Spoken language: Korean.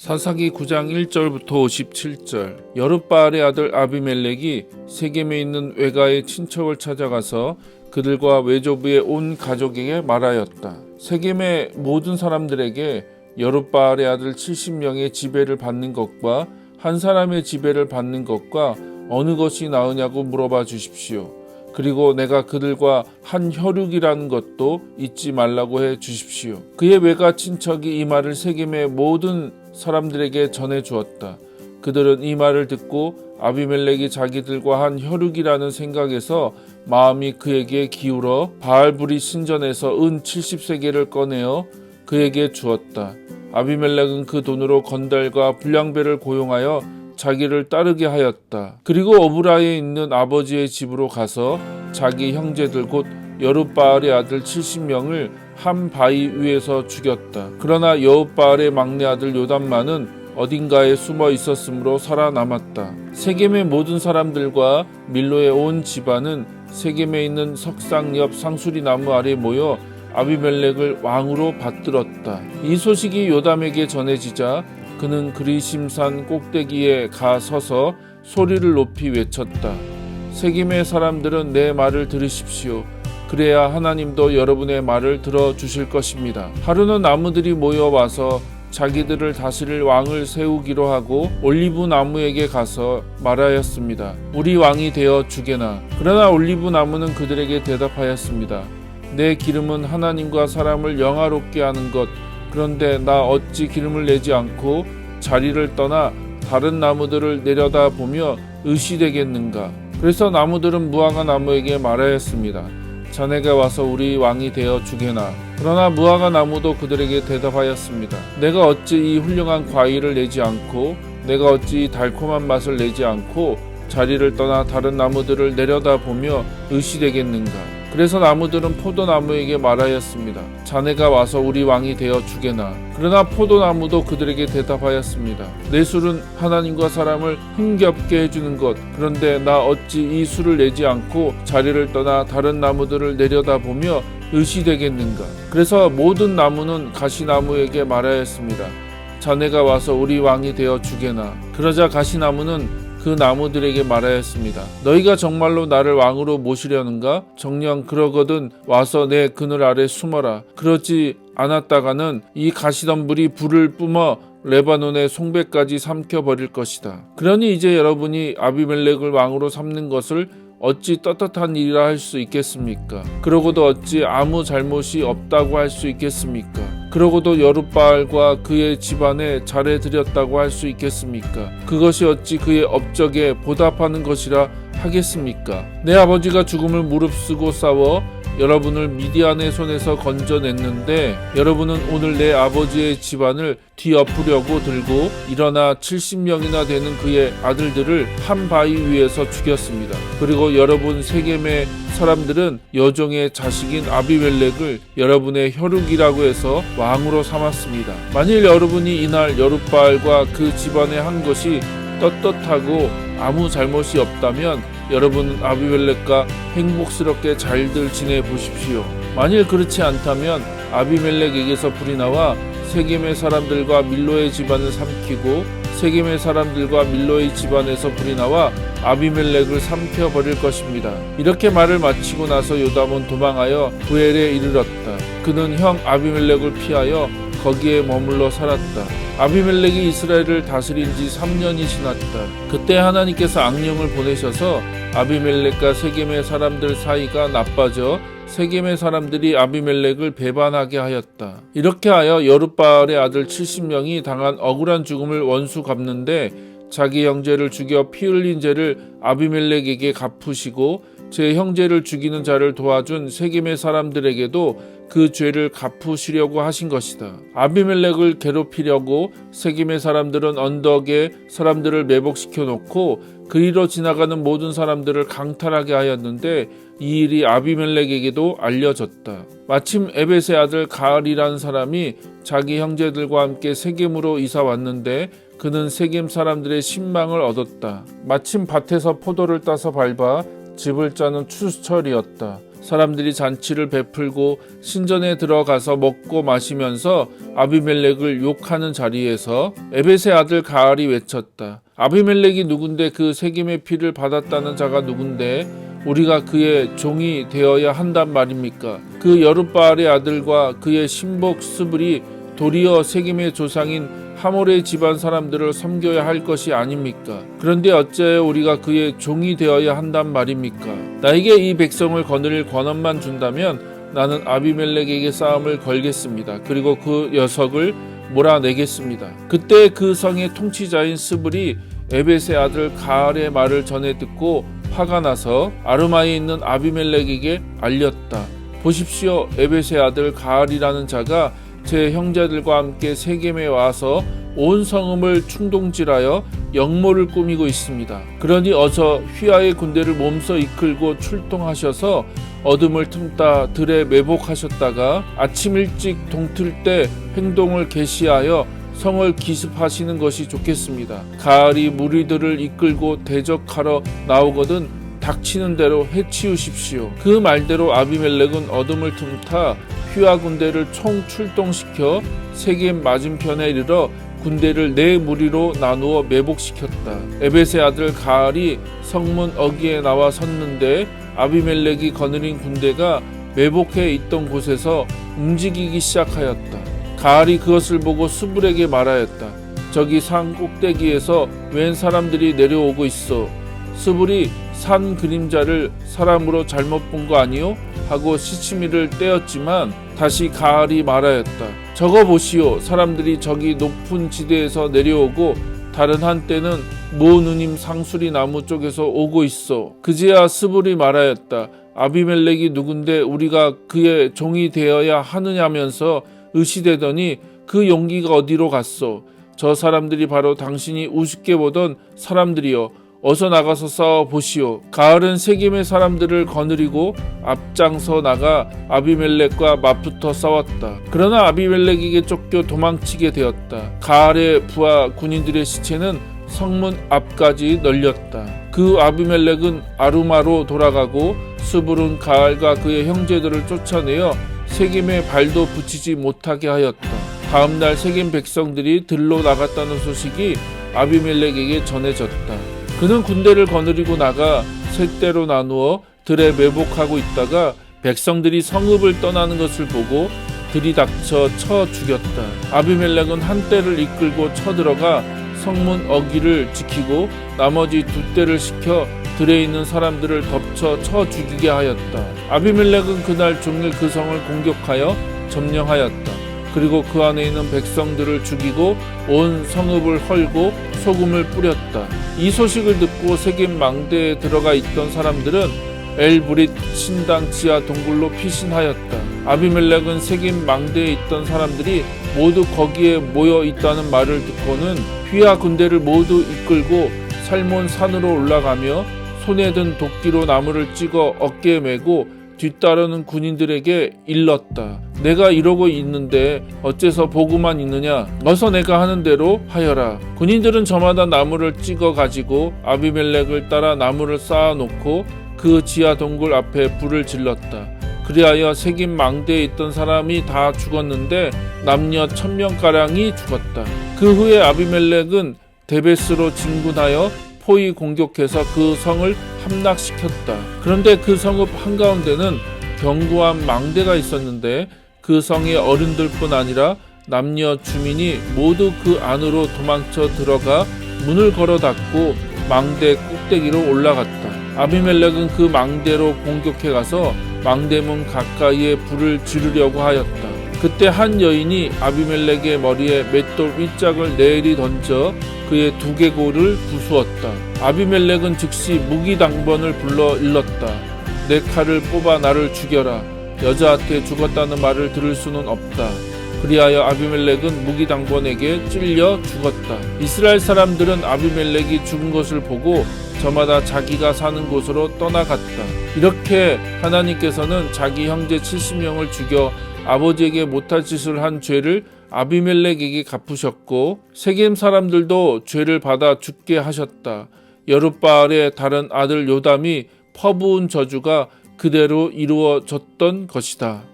사사기 9장 1절부터 57절. 여룻바알의 아들 아비멜렉이 세겜에 있는 외가의 친척을 찾아가서 그들과 외조부의 온 가족에게 말하였다. 세겜의 모든 사람들에게 여룻바알의 아들 70명의 지배를 받는 것과 한 사람의 지배를 받는 것과 어느 것이 나으냐고 물어봐 주십시오. 그리고 내가 그들과 한 혈육이라는 것도 잊지 말라고 해 주십시오. 그의 외가 친척이 이 말을 세겜의 모든 사람들에게 전해 주었다. 그들은 이 말을 듣고 아비멜렉이 자기들과 한 혈육이라는 생각에서 마음이 그에게 기울어 바알브리 신전에서 은 70세겔을 꺼내어 그에게 주었다. 아비멜렉은 그 돈으로 건달과 불량배를 고용하여 자기를 따르게 하였다. 그리고 어브라에 있는 아버지의 집으로 가서 자기 형제들 곧 여룻바알의 아들 70명을 한 바위 위에서 죽였다. 그러나 여룻바알의 막내 아들 요담만은 어딘가에 숨어 있었으므로 살아남았다. 세겜의 모든 사람들과 밀로의 온 집안은 세겜에 있는 석상 옆 상수리 나무 아래 모여 아비멜렉을 왕으로 받들었다. 이 소식이 요담에게 전해지자 그는 그리심산 꼭대기에 가 서서 소리를 높이 외쳤다. 세겜의 사람들은 내 말을 들으십시오. 그래야 하나님도 여러분의 말을 들어주실 것입니다. 하루는 나무들이 모여와서 자기들을 다스릴 왕을 세우기로 하고 올리브 나무에게 가서 말하였습니다. 우리 왕이 되어 주게나. 그러나 올리브 나무는 그들에게 대답하였습니다. 내 기름은 하나님과 사람을 영화롭게 하는 것. 그런데 나 어찌 기름을 내지 않고 자리를 떠나 다른 나무들을 내려다보며 의시되겠는가. 그래서 나무들은 무화과 나무에게 말하였습니다. 자네가 와서 우리 왕이 되어 주게나. 그러나 무화과 나무도 그들에게 대답하였습니다. 내가 어찌 이 훌륭한 과일을 내지 않고 내가 어찌 이 달콤한 맛을 내지 않고 자리를 떠나 다른 나무들을 내려다보며 의시되겠는가. 그래서 나무들은 포도나무에게 말하였습니다. 자네가 와서 우리 왕이 되어 주게나. 그러나 포도나무도 그들에게 대답하였습니다. 내 술은 하나님과 사람을 흥겹게 해주는 것. 그런데 나 어찌 이 술을 내지 않고 자리를 떠나 다른 나무들을 내려다보며 의시되겠는가. 그래서 모든 나무는 가시나무에게 말하였습니다. 자네가 와서 우리 왕이 되어 주게나. 그러자 가시나무는 그 나무들에게 말하였습니다. 너희가 정말로 나를 왕으로 모시려는가? 정녕 그러거든 와서 내 그늘 아래 숨어라. 그렇지 않았다가는 이 가시덤불이 불을 뿜어 레바논의 송배까지 삼켜버릴 것이다. 그러니 이제 여러분이 아비멜렉을 왕으로 삼는 것을 어찌 떳떳한 일이라 할 수 있겠습니까? 그러고도 어찌 아무 잘못이 없다고 할 수 있겠습니까? 그러고도 여룻바알과 그의 집안에 잘해드렸다고 할 수 있겠습니까? 그것이 어찌 그의 업적에 보답하는 것이라 하겠습니까? 내 아버지가 죽음을 무릅쓰고 싸워 여러분을 미디안의 손에서 건져냈는데 여러분은 오늘 내 아버지의 집안을 뒤엎으려고 들고 일어나 70명이나 되는 그의 아들들을 한 바위 위에서 죽였습니다. 그리고 여러분 세겜의 사람들은 여종의 자식인 아비멜렉을 여러분의 혈육이라고 해서 왕으로 삼았습니다. 만일 여러분이 이날 여룻바알과 그 집안에 한 것이 떳떳하고 아무 잘못이 없다면 여러분은 아비멜렉과 행복스럽게 잘들 지내보십시오. 만일 그렇지 않다면 아비멜렉에게서 불이 나와 세겜의 사람들과 밀로의 집안을 삼키고 세겜의 사람들과 밀로의 집안에서 불이 나와 아비멜렉을 삼켜버릴 것입니다. 이렇게 말을 마치고 나서 요담은 도망하여 부엘에 이르렀다. 그는 형 아비멜렉을 피하여 거기에 머물러 살았다. 아비멜렉이 이스라엘을 다스린 지 3년이 지났다. 그때 하나님께서 앙령을 보내셔서 아비멜렉과 세겜의 사람들 사이가 나빠져 세겜의 사람들이 아비멜렉을 배반하게 하였다. 이렇게 하여 여룻바알의 아들 70명이 당한 억울한 죽음을 원수 갚는데 자기 형제를 죽여 피 흘린 죄를 아비멜렉에게 갚으시고 제 형제를 죽이는 자를 도와준 세겜의 사람들에게도 그 죄를 갚으시려고 하신 것이다. 아비멜렉을 괴롭히려고 세겜의 사람들은 언덕에 사람들을 매복시켜 놓고 그리로 지나가는 모든 사람들을 강탈하게 하였는데 이 일이 아비멜렉에게도 알려졌다. 마침 에벳의 아들 가알이라는 사람이 자기 형제들과 함께 세겜으로 이사 왔는데 그는 세겜 사람들의 신망을 얻었다. 마침 밭에서 포도를 따서 밟아 집을 짜는 추수철이었다. 사람들이 잔치를 베풀고 신전에 들어가서 먹고 마시면서 아비멜렉을 욕하는 자리에서 에벳의 아들 가알이 외쳤다. 아비멜렉이 누군데 그 세겜의 피를 받았다는 자가 누군데 우리가 그의 종이 되어야 한단 말입니까? 그 여룻바알의 아들과 그의 신복 스불이 도리어 세겜의 조상인 하몰의 집안 사람들을 섬겨야 할 것이 아닙니까? 그런데 어째 우리가 그의 종이 되어야 한단 말입니까? 나에게 이 백성을 거느릴 권한만 준다면 나는 아비멜렉에게 싸움을 걸겠습니다. 그리고 그 녀석을 몰아내겠습니다. 그때 그 성의 통치자인 스불이 에벳의 아들 가알의 말을 전해 듣고 화가 나서 아르마에 있는 아비멜렉에게 알렸다. 보십시오. 에벳의 아들 가알이라는 자가 제 형제들과 함께 세겜에 와서 온 성읍을 충동질하여 역모를 꾸미고 있습니다. 그러니 어서 휘하의 군대를 몸소 이끌고 출동하셔서 어둠을 틈타 들에 매복하셨다가 아침 일찍 동틀 때 행동을 개시하여 성을 기습하시는 것이 좋겠습니다. 가알이 무리들을 이끌고 대적하러 나오거든 닥치는 대로 해치우십시오. 그 말대로 아비멜렉은 어둠을 틈타 휘하 군대를 총 출동시켜 세겜 맞은편에 이르러 군대를 네 무리로 나누어 매복시켰다. 에벳의 아들 가알이 성문 어귀에 나와 섰는데 아비멜렉이 거느린 군대가 매복해 있던 곳에서 움직이기 시작하였다. 가알이 그것을 보고 스불에게 말하였다. 저기 산 꼭대기에서 웬 사람들이 내려오고 있어. 스불이 산 그림자를 사람으로 잘못 본 거 아니요? 하고 시치미를 떼었지만 다시 가알이 말하였다. 저거 보시오. 사람들이 저기 높은 지대에서 내려오고 다른 한때는 모 누님 상수리 나무 쪽에서 오고 있어. 그제야 스불이 말하였다. 아비멜렉이 누군데 우리가 그의 종이 되어야 하느냐면서 의시되더니 그 용기가 어디로 갔소? 저 사람들이 바로 당신이 우습게 보던 사람들이여. 어서 나가서 싸워 보시오. 가알은 세겜의 사람들을 거느리고 앞장서 나가 아비멜렉과 맞붙어 싸웠다. 그러나 아비멜렉에게 쫓겨 도망치게 되었다. 가알의 부하 군인들의 시체는 성문 앞까지 널렸다. 그 아비멜렉은 아루마로 돌아가고 스불은 가알과 그의 형제들을 쫓아내어 세겜에 발도 붙이지 못하게 하였다. 다음날 세겜 백성들이 들로 나갔다는 소식이 아비멜렉에게 전해졌다. 그는 군대를 거느리고 나가 세 대로 나누어 들에 매복하고 있다가 백성들이 성읍을 떠나는 것을 보고 들이닥쳐 쳐 죽였다. 아비멜렉은 한 대를 이끌고 쳐들어가 성문 어귀를 지키고 나머지 두 대를 시켜 들에 있는 사람들을 덮쳐 쳐 죽이게 하였다. 아비멜렉은 그날 종일 그 성을 공격하여 점령하였다. 그리고 그 안에 있는 백성들을 죽이고 온 성읍을 헐고 소금을 뿌렸다. 이 소식을 듣고 세겜 망대에 들어가 있던 사람들은 엘브릿 신당 지하 동굴로 피신하였다. 아비멜렉은 세겜 망대에 있던 사람들이 모두 거기에 모여 있다는 말을 듣고는 휘하 군대를 모두 이끌고 살몬 산으로 올라가며 손에 든 도끼로 나무를 찍어 어깨에 메고 뒤따르는 군인들에게 일렀다. 내가 이러고 있는데 어째서 보고만 있느냐? 어서 내가 하는 대로 하여라. 군인들은 저마다 나무를 찍어 가지고 아비멜렉을 따라 나무를 쌓아놓고 그 지하 동굴 앞에 불을 질렀다. 그리하여 세겜 망대에 있던 사람이 다 죽었는데 남녀 1000명가량이 죽었다. 그 후에 아비멜렉은 데베스로 진군하여 포위 공격해서 그 성을 함락시켰다. 그런데 그 성읍 한가운데는 견고한 망대가 있었는데 그 성의 어른들뿐 아니라 남녀 주민이 모두 그 안으로 도망쳐 들어가 문을 걸어 닫고 망대 꼭대기로 올라갔다. 아비멜렉은 그 망대로 공격해 가서 망대문 가까이에 불을 지르려고 하였다. 그때 한 여인이 아비멜렉의 머리에 맷돌 윗짝을 내리 던져 그의 두개골을 부수었다. 아비멜렉은 즉시 무기당번을 불러 일렀다. 내 칼을 뽑아 나를 죽여라. 여자한테 죽었다는 말을 들을 수는 없다. 그리하여 아비멜렉은 무기당번에게 찔려 죽었다. 이스라엘 사람들은 아비멜렉이 죽은 것을 보고 저마다 자기가 사는 곳으로 떠나갔다. 이렇게 하나님께서는 자기 형제 70명을 죽여 아버지에게 못할 짓을 한 죄를 아비멜렉에게 갚으셨고 세겜 사람들도 죄를 받아 죽게 하셨다. 여룻바알의 다른 아들 요담이 퍼부은 저주가 그대로 이루어졌던 것이다.